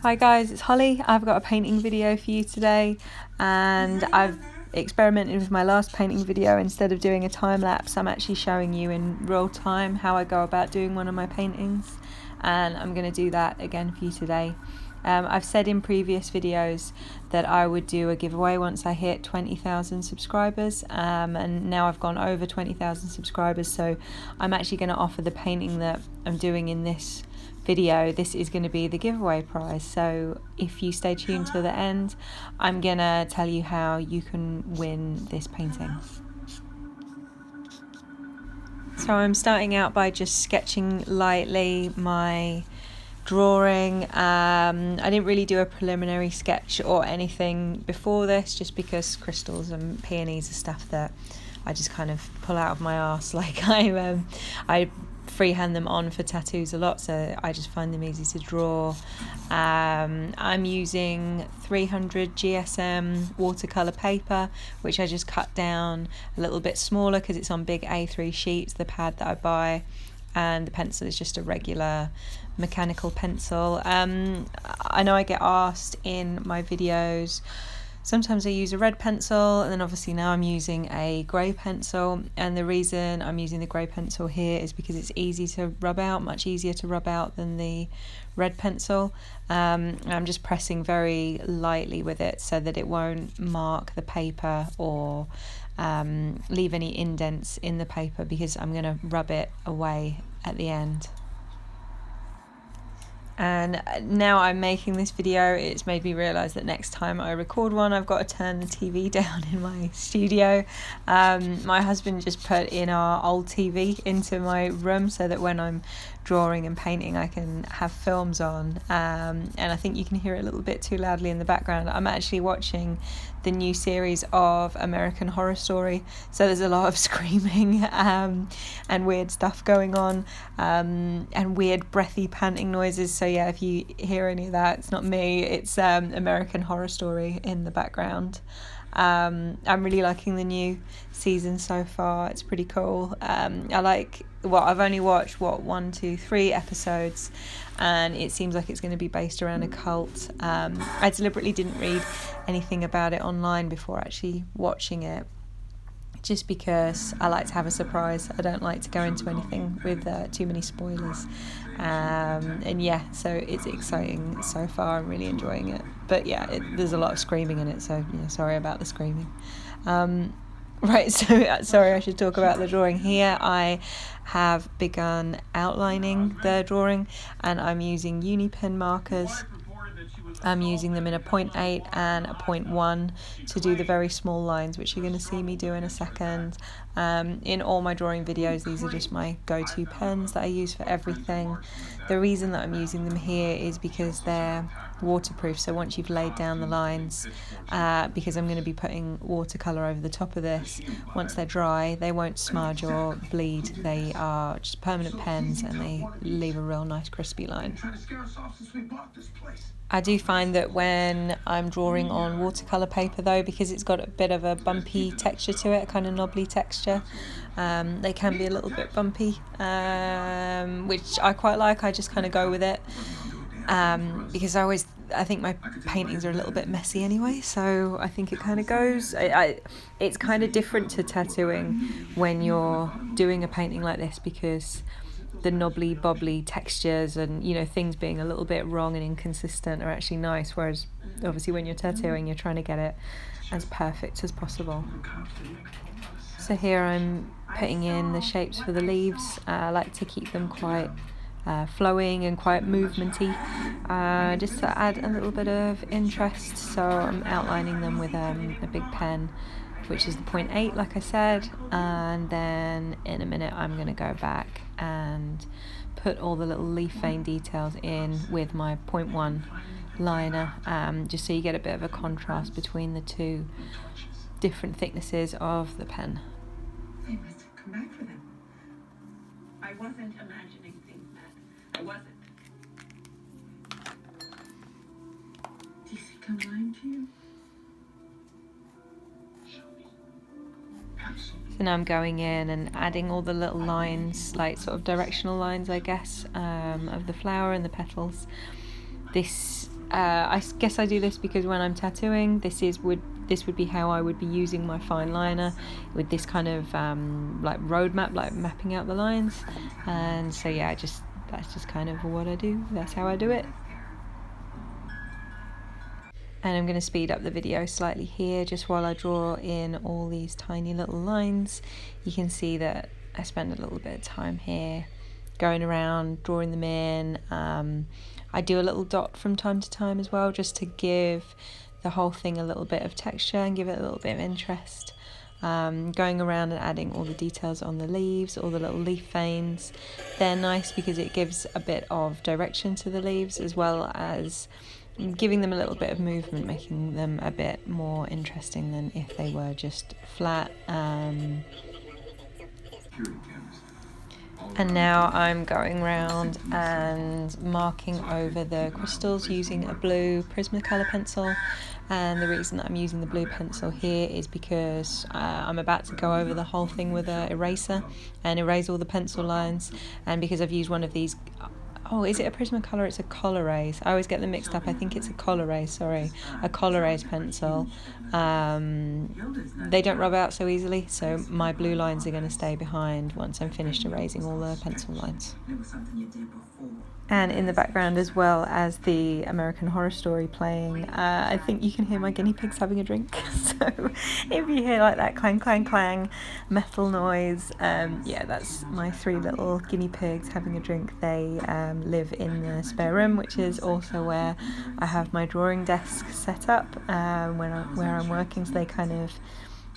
Hi guys, it's Holly. I've got a painting video for you today, and I've experimented with my last painting video. Instead of doing a time lapse, I'm actually showing you in real time how I go about doing one of my paintings, and I'm going to do that again for you today. I've said in previous videos that I would do a giveaway once I hit 20,000 subscribers, and now I've gone over 20,000 subscribers, so I'm actually going to offer the painting that I'm doing in this video. This is going to be the giveaway prize, so if you stay tuned to the end, I'm going to tell you how you can win this painting. So I'm starting out by just sketching lightly my drawing. I didn't really do a preliminary sketch or anything before this, just because crystals and peonies are stuff that I just kind of pull out of my arse. Like I freehand them on for tattoos a lot, so I just find them easy to draw. I'm using 300 GSM watercolour paper, which I just cut down a little bit smaller because it's on big A3 sheets, the pad that I buy, and the pencil is just a regular mechanical pencil. I know I get asked in my videos, sometimes I use a red pencil, and then obviously now I'm using a grey pencil, and the reason I'm using the grey pencil here is because it's easy to rub out, much easier to rub out than the red pencil. I'm just pressing very lightly with it so that it won't mark the paper or leave any indents in the paper, because I'm going to rub it away at the end. And now I'm making this video, it's made me realise that next time I record one, I've got to turn the TV down in my studio. My husband just put in our old TV into my room so that when I'm drawing and painting I can have films on, and I think you can hear it a little bit too loudly in the background. I'm actually watching the new series of American Horror Story, so there's a lot of screaming and weird stuff going on, and weird breathy panting noises. So yeah, if you hear any of that, it's not me, it's American Horror Story in the background. I'm really liking the new season so far, it's pretty cool. I've only watched 3 episodes, and it seems like it's going to be based around a cult. I deliberately didn't read anything about it online before actually watching it, just because I like to have a surprise. I don't like to go into anything with too many spoilers. And yeah, so it's exciting so far. I'm really enjoying it. But yeah, there's a lot of screaming in it, so yeah, sorry about the screaming. Right, so sorry, I should talk about the drawing here. I have begun outlining the drawing, and I'm using uni pen markers. I'm using them in a 0.8 and a 0.1 to do the very small lines, which you're going to see me do in a second. In all my drawing videos, these are just my go-to pens that I use for everything. The reason that I'm using them here is because they're waterproof, so once you've laid down the lines, because I'm going to be putting watercolour over the top of this, once they're dry they won't smudge or bleed. They are just permanent pens, and they leave a real nice crispy line. I do find that when I'm drawing on watercolour paper though, because it's got a bit of a bumpy texture to it, a kind of knobbly texture, they can be a little bit bumpy, which I quite like. I just kind of go with it, because I think my paintings are a little bit messy anyway, so I think it kind of goes. It's kind of different to tattooing when you're doing a painting like this, because the knobbly bobbly textures and, you know, things being a little bit wrong and inconsistent are actually nice, whereas obviously when you're tattooing you're trying to get it as perfect as possible. So here I'm putting in the shapes for the leaves. I like to keep them quite flowing and quite movementy, just to add a little bit of interest. So I'm outlining them with a big pen, which is the 0.8 like I said, and then in a minute I'm going to go back and put all the little leaf vein details in with my 0.1 liner, just so you get a bit of a contrast between the two different thicknesses of the pen. They must have come back for them. I wasn't imagining things, Matt. I wasn't. Do you think I'm lying to you? So now I'm going in and adding all the little lines, like sort of directional lines I guess, of the flower and the petals. This I guess I do this because when I'm tattooing, this would be how I would be using my fine liner, with this kind of like roadmap, like mapping out the lines. And so yeah, that's just kind of what I do. That's how I do it. And I'm going to speed up the video slightly here, just while I draw in all these tiny little lines. You can see that I spend a little bit of time here going around, drawing them in. I do a little dot from time to time as well, just to give the whole thing a little bit of texture and give it a little bit of interest. Going around and adding all the details on the leaves, all the little leaf veins. They're nice because it gives a bit of direction to the leaves, as well as giving them a little bit of movement, making them a bit more interesting than if they were just flat. And now I'm going around and marking over the crystals using a blue Prismacolor pencil. And the reason that I'm using the blue pencil here is because I'm about to go over the whole thing with an eraser and erase all the pencil lines. And because I've used one of these, oh, is it a Prismacolor? It's a Colorase. I always get them mixed up. I think it's a Colorase, sorry. A Colorase pencil. They don't rub out so easily, so my blue lines are going to stay behind once I'm finished erasing all the pencil lines. And in the background, as well as the American Horror Story playing, I think you can hear my guinea pigs having a drink. So if you hear like that clang, clang, clang metal noise, yeah, that's my 3 little guinea pigs having a drink. They live in the spare room, which is also where I have my drawing desk set up where I'm working. So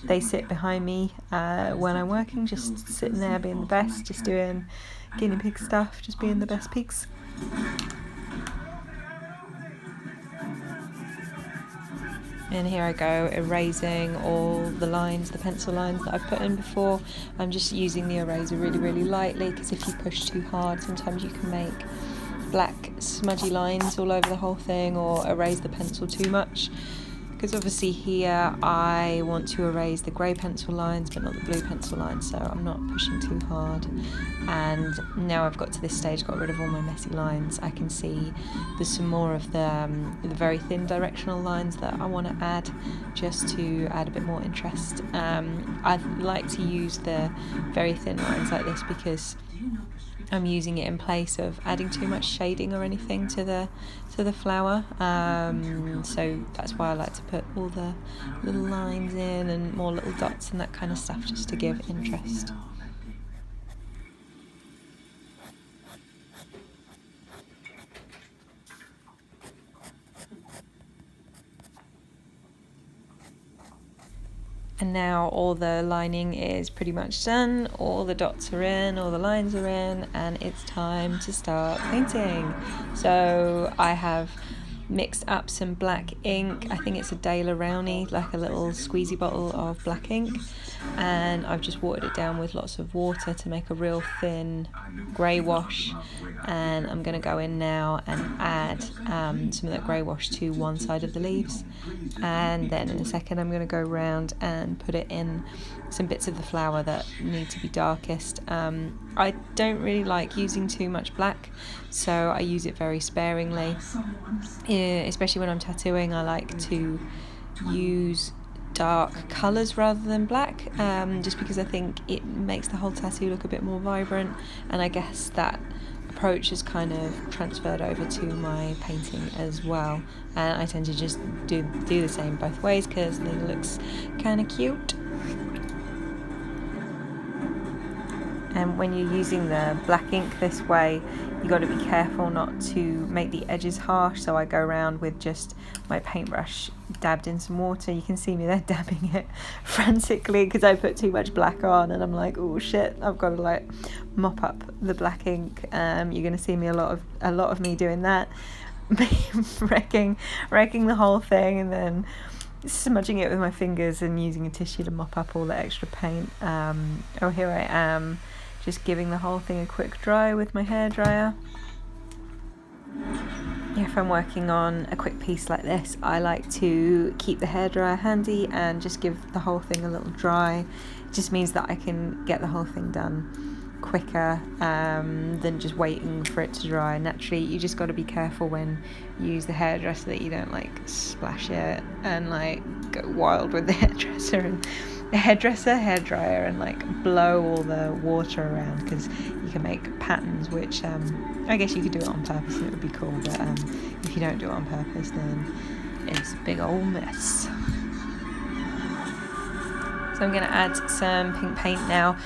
they sit behind me when I'm working, just sitting there being the best, just doing guinea pig stuff, just being the best pigs. And here I go, erasing all the lines, the pencil lines that I've put in before. I'm just using the eraser really, really lightly, because if you push too hard, sometimes you can make black smudgy lines all over the whole thing, or erase the pencil too much. Because obviously here I want to erase the grey pencil lines but not the blue pencil lines, so I'm not pushing too hard. And now I've got to this stage, got rid of all my messy lines, I can see there's some more of the very thin directional lines that I want to add, just to add a bit more interest. I like to use the very thin lines like this because I'm using it in place of adding too much shading or anything to the flower, so that's why I like to put all the little lines in and more little dots and that kind of stuff, just to give interest. And now all the lining is pretty much done, all the dots are in, all the lines are in, and it's time to start painting. So I have mixed up some black ink. I think it's a Daler Rowney, like a little squeezy bottle of black ink, and I've just watered it down with lots of water to make a real thin grey wash. And I'm going to go in now and add some of that grey wash to one side of the leaves, and then in a second I'm going to go around and put it in some bits of the flower that need to be darkest. I don't really like using too much black, so I use it very sparingly. Especially when I'm tattooing, I like to use dark colours rather than black, just because I think it makes the whole tattoo look a bit more vibrant, and I guess that approach is kind of transferred over to my painting as well, and I tend to just do the same both ways because it looks kind of cute. And when you're using the black ink this way, you got to be careful not to make the edges harsh, so I go around with just my paintbrush dabbed in some water. You can see me there dabbing it frantically because I put too much black on, and I'm like, oh shit, I've got to like mop up the black ink. You're going to see me a lot of me doing that, wrecking the whole thing, and then smudging it with my fingers and using a tissue to mop up all the extra paint. Oh, here I am, just giving the whole thing a quick dry with my hairdryer. If I'm working on a quick piece like this, I like to keep the hairdryer handy and just give the whole thing a little dry. It just means that I can get the whole thing done quicker than just waiting for it to dry. Naturally, you just got to be careful when you use the hairdresser that you don't like splash it and like go wild with the hairdryer and like blow all the water around, because you can make patterns which I guess you could do it on purpose and it would be cool, but if you don't do it on purpose then it's a big old mess. So I'm going to add some pink paint now.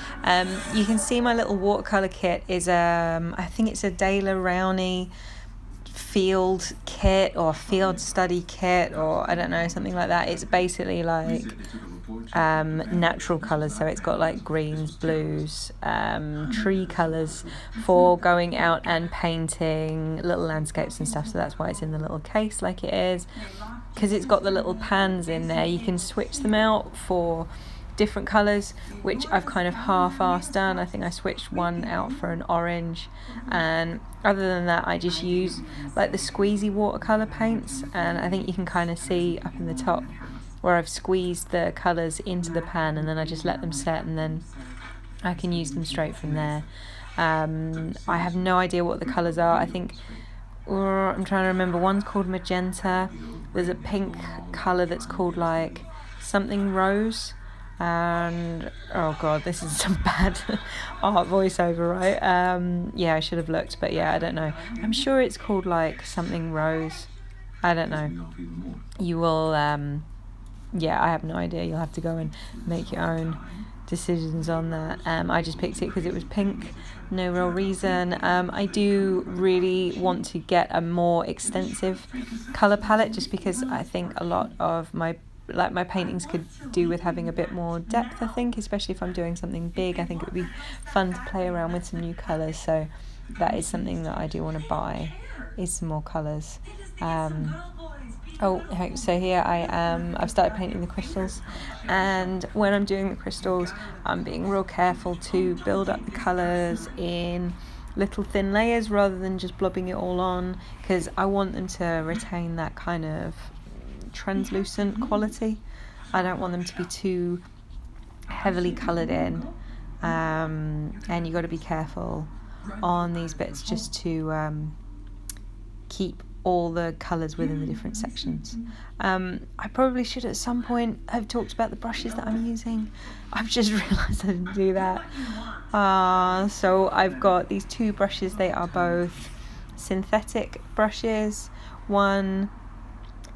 You can see my little watercolour kit is I think it's a De La Rowney field kit or field study kit, or I don't know, something like that. It's basically like natural colours, so it's got like greens, blues, tree colours for going out and painting little landscapes and stuff. So that's why it's in the little case like it is, because it's got the little pans in there. You can switch them out for different colours, which I've kind of half-assed done. I think I switched one out for an orange, and other than that I just use like the squeezy watercolour paints, and I think you can kind of see up in the top where I've squeezed the colours into the pan, and then I just let them set, and then I can use them straight from there. I have no idea what the colours are. I think I'm trying to remember. One's called magenta. There's a pink colour that's called like something rose, and oh god, this is some bad art voiceover, right? Yeah, I should have looked, but yeah, I don't know. I'm sure it's called like something rose. I don't know. You will yeah, I have no idea. You'll have to go and make your own decisions on that. I just picked it because it was pink, no real reason. I do really want to get a more extensive colour palette, just because I think a lot of my paintings could do with having a bit more depth, I think, especially if I'm doing something big. I think it would be fun to play around with some new colours, so that is something that I do want to buy, is some more colours. So here I've started painting the crystals, and when I'm doing the crystals I'm being real careful to build up the colours in little thin layers rather than just blobbing it all on, because I want them to retain that kind of translucent quality. I don't want them to be too heavily coloured in, and you got to be careful on these bits just to keep all the colours within the different sections. I probably should at some point have talked about the brushes that I'm using. I've just realised I didn't do that. So I've got these two brushes. They are both synthetic brushes. One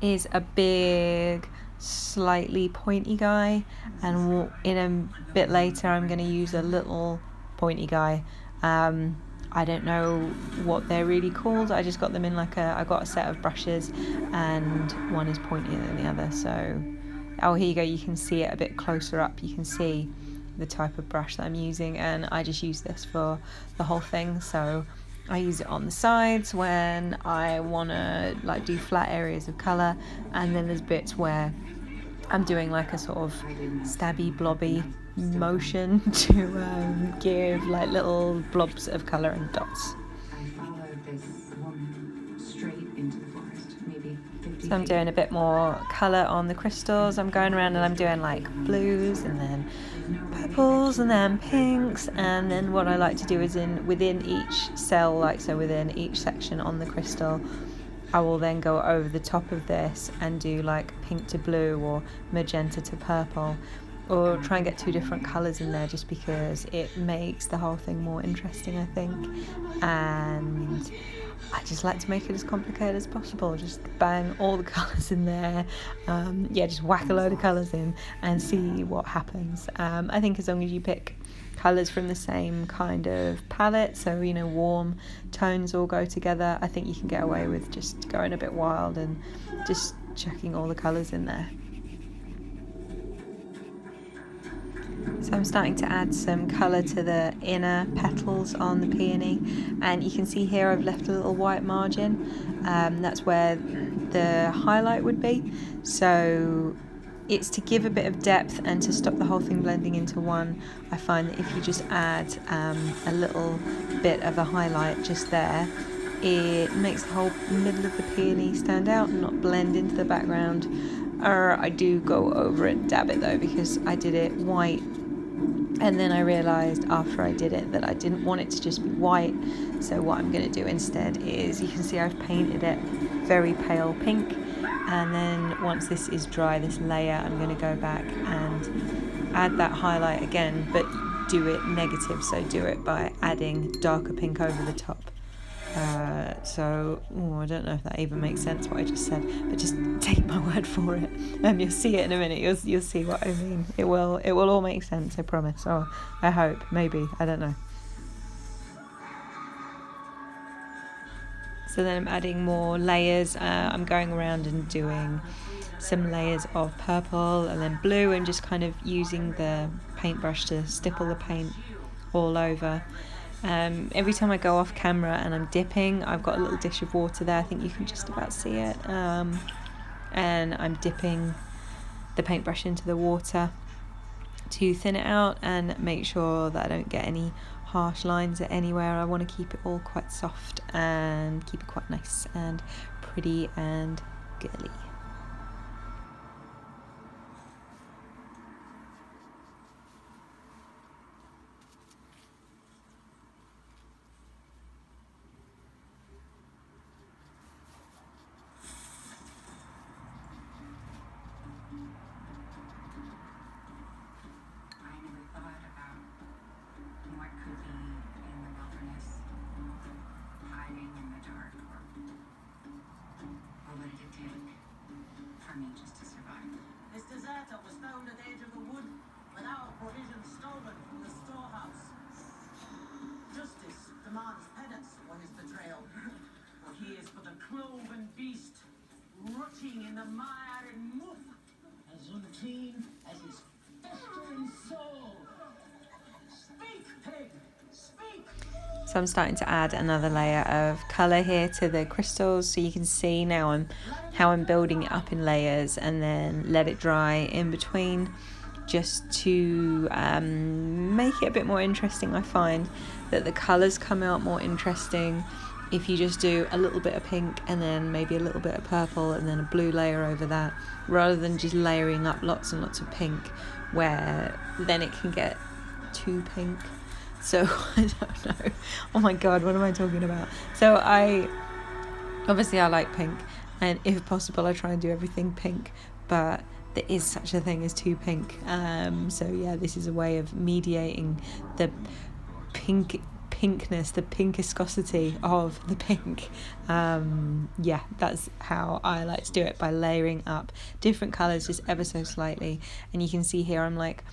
is a big, slightly pointy guy, and in a bit later I'm going to use a little pointy guy. I don't know what they're really called. I just got them in I got a set of brushes, and one is pointier than the other. So, here you go. You can see it a bit closer up. You can see the type of brush that I'm using, and I just use this for the whole thing. So I use it on the sides when I want to do flat areas of colour, and then there's bits where I'm doing a sort of stabby, blobby motion to give little blobs of colour and dots. So I'm doing a bit more colour on the crystals. I'm going around and I'm doing blues and then purples and then pinks, and then what I like to do is within each cell, so within each section on the crystal, I will then go over the top of this and do pink to blue or magenta to purple, or try and get two different colours in there, just because it makes the whole thing more interesting, I think. And I just like to make it as complicated as possible. Just bang all the colours in there. Just whack a load of colours in and see what happens. I think as long as you pick colours from the same kind of palette, so warm tones all go together, I think you can get away with just going a bit wild and just chucking all the colours in there. So I'm starting to add some colour to the inner petals on the peony, and you can see here I've left a little white margin. That's where the highlight would be. So it's to give a bit of depth and to stop the whole thing blending into one. I find that if you just add a little bit of a highlight just there, it makes the whole middle of the peony stand out and not blend into the background. I do go over it and dab it though, because I did it white And then I realised after I did it that I didn't want it to just be white. So what I'm going to do instead is, you can see I've painted it very pale pink. And then once this is dry, this layer, I'm going to go back and add that highlight again, but do it negative. So do it by adding darker pink over the top. I don't know if that even makes sense what I just said, but just take my word for it. You'll see it in a minute. You'll see what I mean. It will all make sense, I promise. Or I hope, maybe, I don't know. So then I'm adding more layers. I'm going around and doing some layers of purple and then blue, and just kind of using the paintbrush to stipple the paint all over. Every time I go off camera and I'm dipping, I've got a little dish of water there, I think you can just about see it, and I'm dipping the paintbrush into the water to thin it out and make sure that I don't get any harsh lines anywhere. I want to keep it all quite soft and keep it quite nice and pretty and girly. Cloven beast, rotting in the mire and muck, as unclean as his festering soul. Speak, pig, speak! So I'm starting to add another layer of colour here to the crystals, so you can see now how I'm building it up in layers and then let it dry in between, just to make it a bit more interesting. I find that the colours come out more interesting if you just do a little bit of pink and then maybe a little bit of purple and then a blue layer over that, rather than just layering up lots and lots of pink, where then it can get too pink. So I don't know. Oh my god, what am I talking about? So I like pink, and if possible I try and do everything pink, but there is such a thing as too pink. So yeah, this is a way of mediating the pinkness, the pinkiscosity of the pink. Yeah, that's how I like to do it, by layering up different colours just ever so slightly. And you can see here I'm like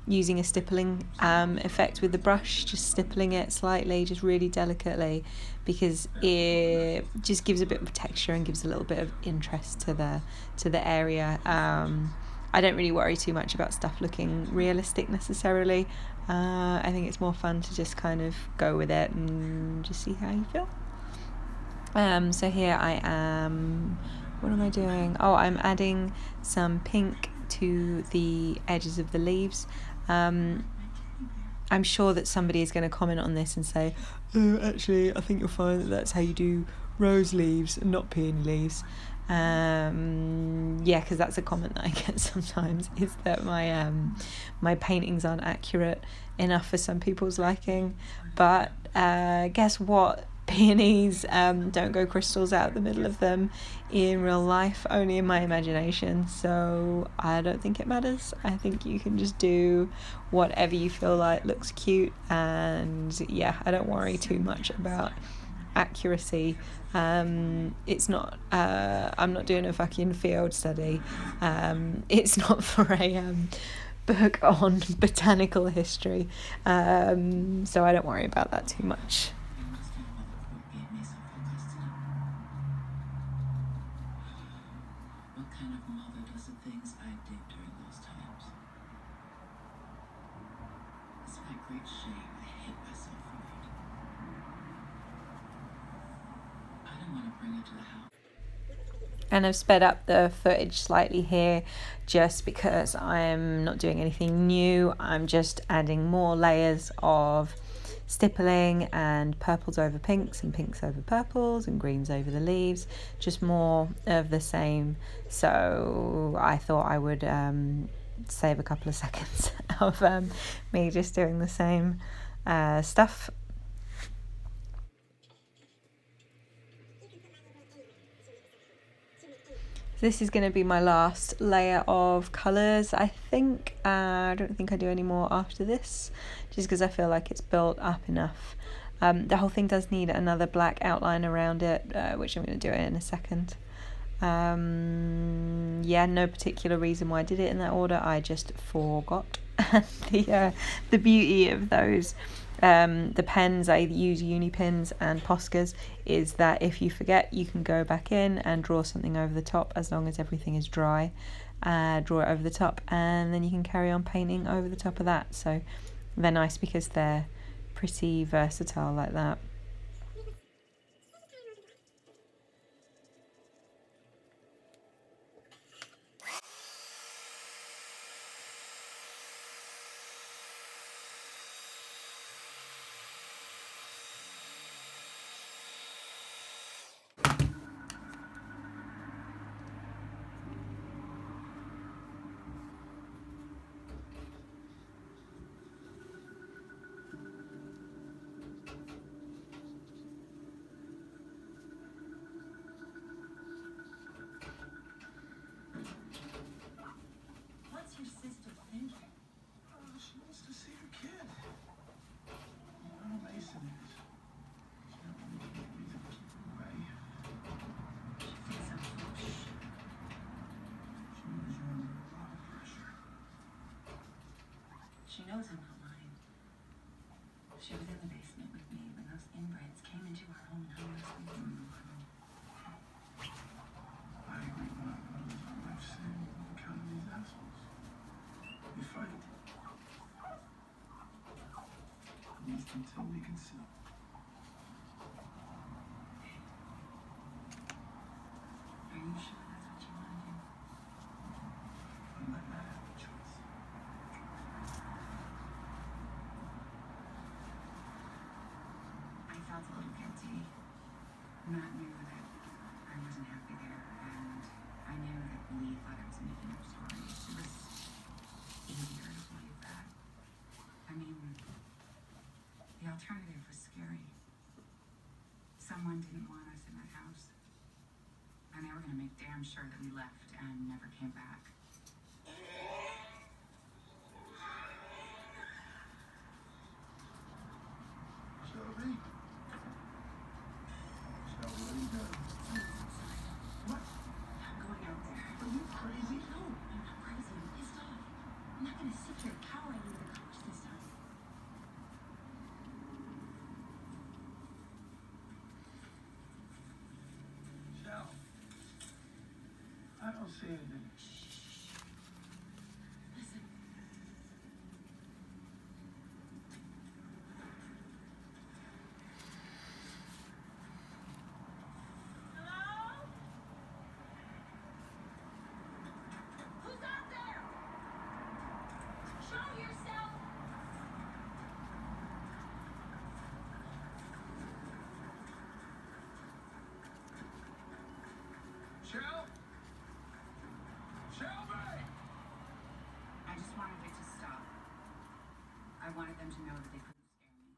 using a stippling effect with the brush, just stippling it slightly, just really delicately, because it just gives a bit of texture and gives a little bit of interest to the area. I don't really worry too much about stuff looking realistic necessarily. I think it's more fun to just kind of go with it and just see how you feel. So here I am, what am I doing? Oh, I'm adding some pink to the edges of the leaves. I'm sure that somebody is going to comment on this and say, oh, actually I think you'll find that that's how you do rose leaves and not peony leaves. Yeah, because that's a comment that I get sometimes, is that my paintings aren't accurate enough for some people's liking. But guess what? Peonies don't go crystals out the middle of them in real life, only in my imagination, so I don't think it matters. I think you can just do whatever you feel like looks cute, and yeah, I don't worry too much about accuracy. It's not I'm not doing a fucking field study. It's not for a book on botanical history, so I don't worry about that too much. And I've sped up the footage slightly here just because I'm not doing anything new. I'm just adding more layers of stippling and purples over pinks and pinks over purples and greens over the leaves, just more of the same. So I thought I would save a couple of seconds of me just doing the same stuff. This is going to be my last layer of colours, I think. I don't think I do any more after this, just because I feel like it's built up enough. The whole thing does need another black outline around it, which I'm going to do in a second. Yeah, no particular reason why I did it in that order, I just forgot. The beauty of those, the pens, I use uni pens and Poscas, is that if you forget, you can go back in and draw something over the top as long as everything is dry. Draw it over the top, and then you can carry on painting over the top of that. So they're nice because they're pretty versatile like that. What's your sister thinking? She wants to see her kid. You know how Mason is. She don't want me to keep her away. She thinks I'm full of shit. She knows you're under a lot of pressure. She knows I'm not lying. She was in the basement with me when those inbreds came into our home and hung us. I agree 100% I've seen on account of these assholes. They fight. At least until we can see. Are you sure that's what you want to do? I might not have a choice. I felt a little guilty. Matt knew that I wasn't happy there, and I knew that Lee thought I was making up stories. It was easier to believe that. I mean, the alternative was scary. Someone didn't want us in that house, and they were going to make damn sure that we left and never came back. Shelby? Shelby, what are you doing? What? I'm going out there. Are you crazy? No, I'm not crazy. I'm pissed off. I'm not going to sit here cowering under the couch this time. Shell, I don't see anything. Listen. Hello? Who's out there? Show yourself! Shell? Shelby! I just wanted it to stop. I wanted them to know that they couldn't scare me.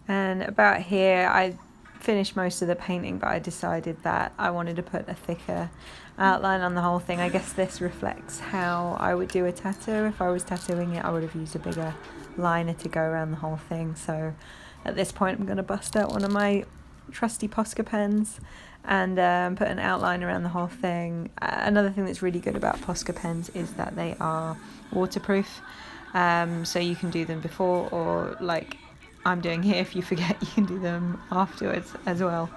And about here, I finished most of the painting, but I decided that I wanted to put a thicker outline on the whole thing. I guess this reflects how I would do a tattoo. If I was tattooing it, I would have used a bigger liner to go around the whole thing. So at this point, I'm going to bust out one of my trusty Posca pens and put an outline around the whole thing. Another thing that's really good about Posca pens is that they are waterproof. So you can do them before, or like I'm doing here, if you forget, you can do them afterwards as well.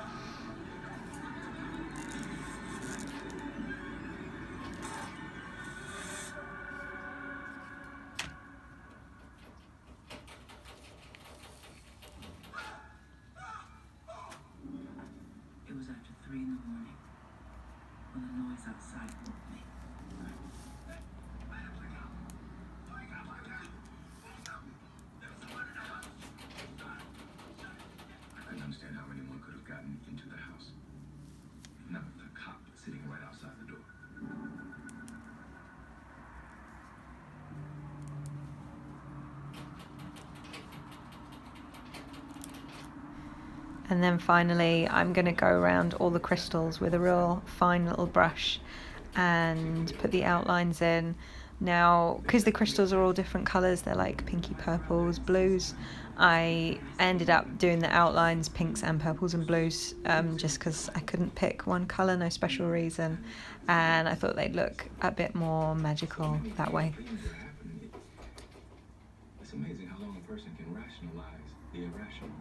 It was after 3 in the morning when the noise outside woke me. I couldn't understand how anyone could have gotten into the house. Not with a cop sitting right outside the door. And then finally, I'm going to go around all the crystals with a real fine little brush and put the outlines in. Now, because the crystals are all different colours, they're like pinky purples, blues, I ended up doing the outlines pinks and purples and blues, just because I couldn't pick one colour, no special reason, and I thought they'd look a bit more magical that way. It's amazing how long a person can rationalize the irrational.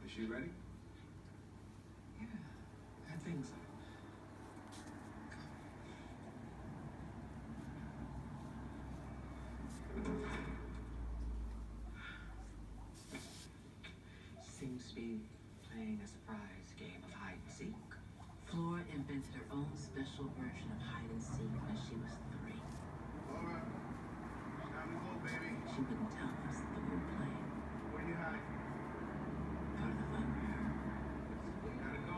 Is she ready? Yeah, I think so. Seems to be playing a surprise game of hide and seek. Flora invented her own special version of hide and seek when she was 3. Laura, it's time to go, baby. She wouldn't tell us that we were playing. Where you hiding? Part of the fun for her We gotta go.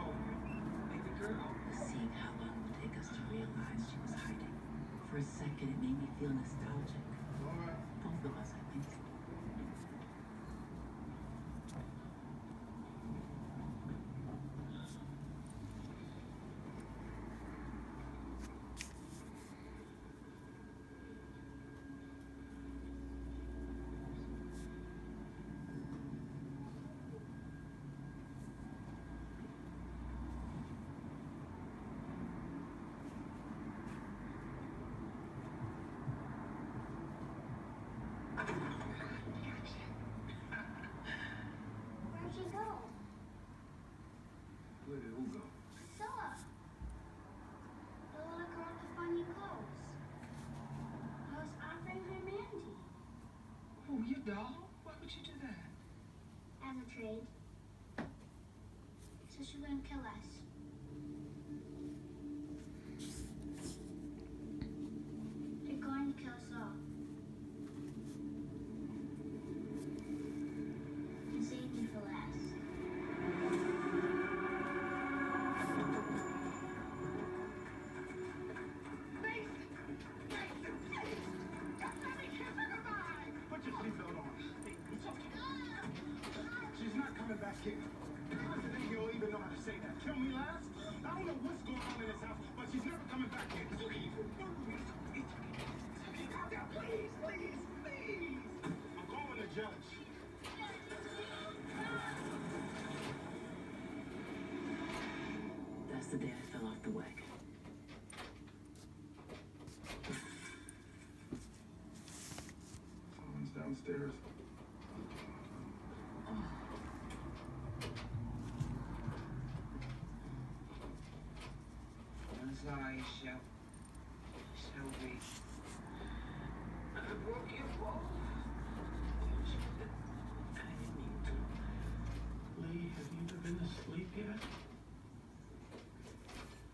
baby girl was seeing how long it would take us to realize she was hiding. For a second, it made me feel nostalgic. Laura. Both of us, I think. Where'd you go? Where did who go? Priscilla. The little girl with the funny clothes. I was offering her Mandy Oh, your doll? Why would you do that? as a trade. So she wouldn't kill us. They're going to kill us all. And save me for last. Put your seatbelt on. It's okay. She's not coming back here. I don't think you'll even know how to say that. Kill me last? I don't know what's going on in this house, but she's never coming back here. It's okay. Calm down, please, please, please. I'm calling the judge. That's the day I fell off the wagon. Someone's downstairs. I'm sorry, Shelby. I broke your fall. I didn't mean to. Lee, have you been asleep yet?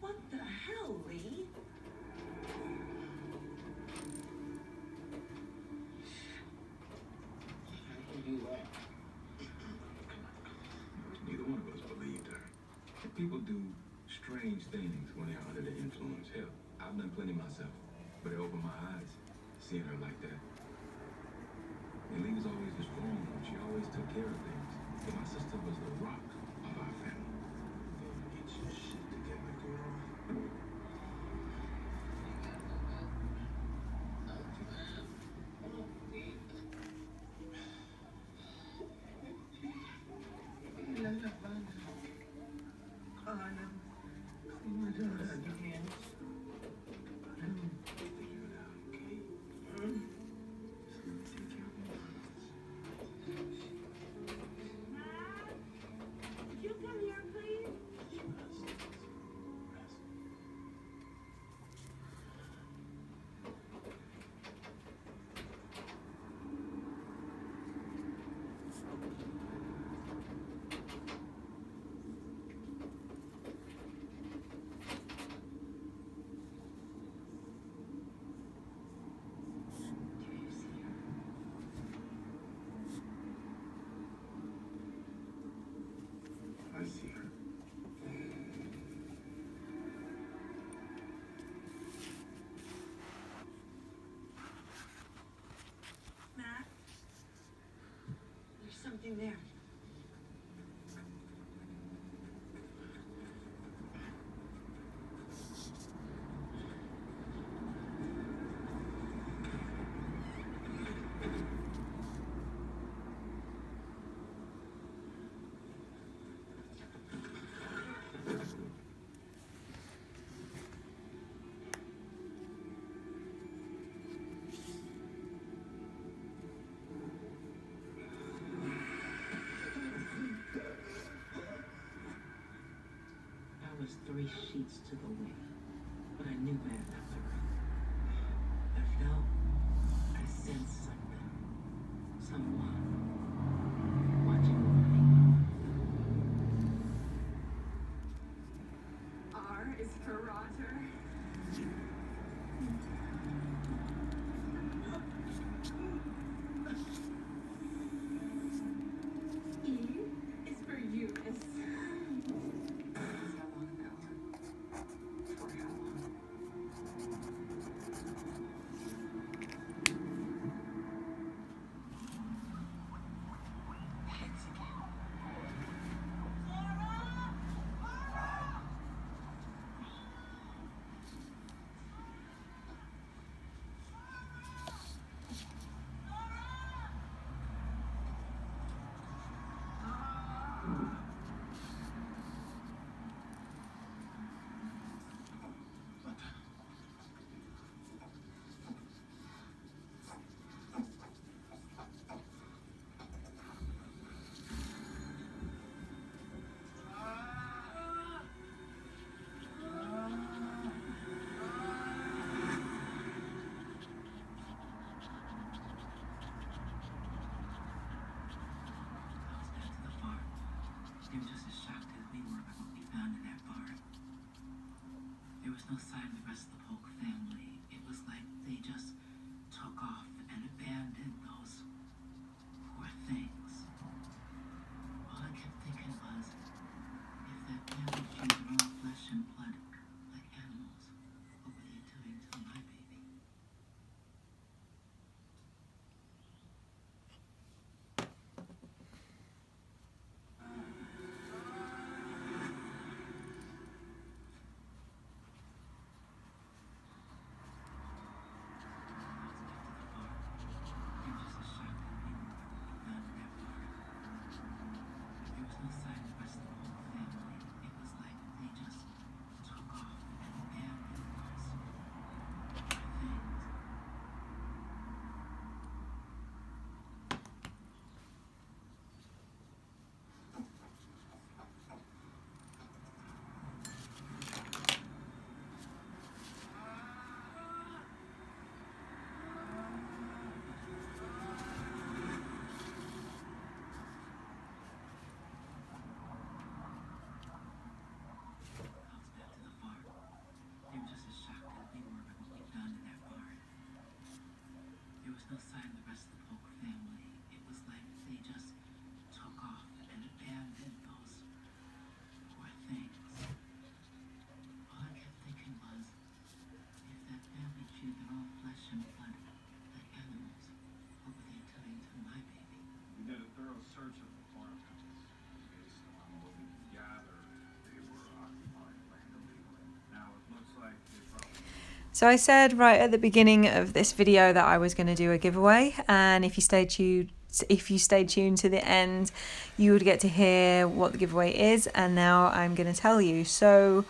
What the hell, Lee? How can you laugh? Neither one of us believed her. People do strange things when they're under the influence. Hell, I've done plenty myself, but it opened my eyes. seeing her like that. And Lee was always the strong one. She always took care of things. But my sister was the rock of our family. Get your shit together, girl. Could you come here, please? Do you see her? I see her. Matt? There's something there. I was 3 sheets to the wind, but I knew better not to run. I felt, I sensed something. Someone watching over me. R is for Roger. E is for Eunice. How long ago? For how long? Heads again. They were just as shocked as we were by what we found in that barn. There was no sign of the rest of the Polk family. It was like they just took off and abandoned those poor things. All I kept thinking was, if that family trees were all flesh and blood like animals, what were they doing to my baby? So I said right at the beginning of this video that I was going to do a giveaway, and if you stay tuned to the end, you would get to hear what the giveaway is, and now I'm going to tell you. So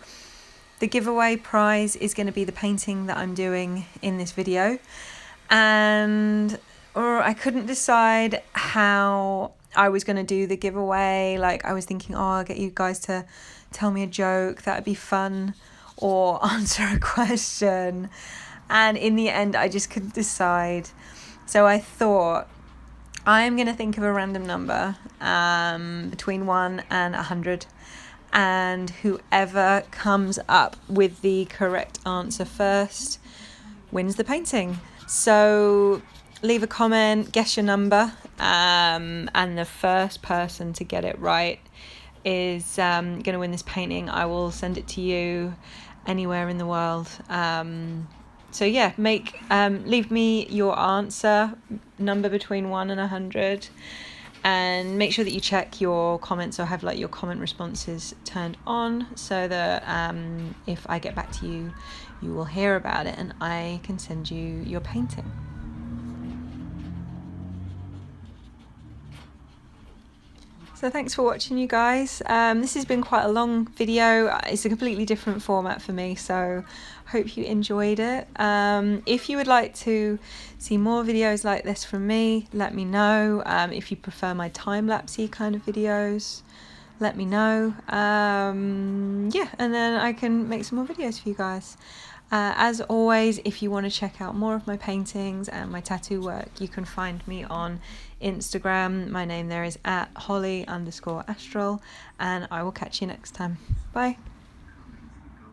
the giveaway prize is going to be the painting that I'm doing in this video, and I couldn't decide how I was going to do the giveaway. Like, I was thinking, oh, I'll get you guys to tell me a joke, that'd be fun, or answer a question, and in the end I just couldn't decide. So I thought, I'm going to think of a random number between 1 and 100, and whoever comes up with the correct answer first wins the painting. So leave a comment, guess your number, and the first person to get it right is going to win this painting. I will send it to you anywhere in the world. So yeah, leave me your answer, number between 1 and 100, and make sure that you check your comments or have like your comment responses turned on, so that if I get back to you, you will hear about it and I can send you your painting. So thanks for watching, you guys. This has been quite a long video. It's a completely different format for me, so hope you enjoyed it. If you would like to see more videos like this from me, let me know. If you prefer my time-lapsey kind of videos, let me know. Yeah, and then I can make some more videos for you guys. As always, if you want to check out more of my paintings and my tattoo work, you can find me on Instagram. My name there is @holly_astral, and I will catch you next time. Bye.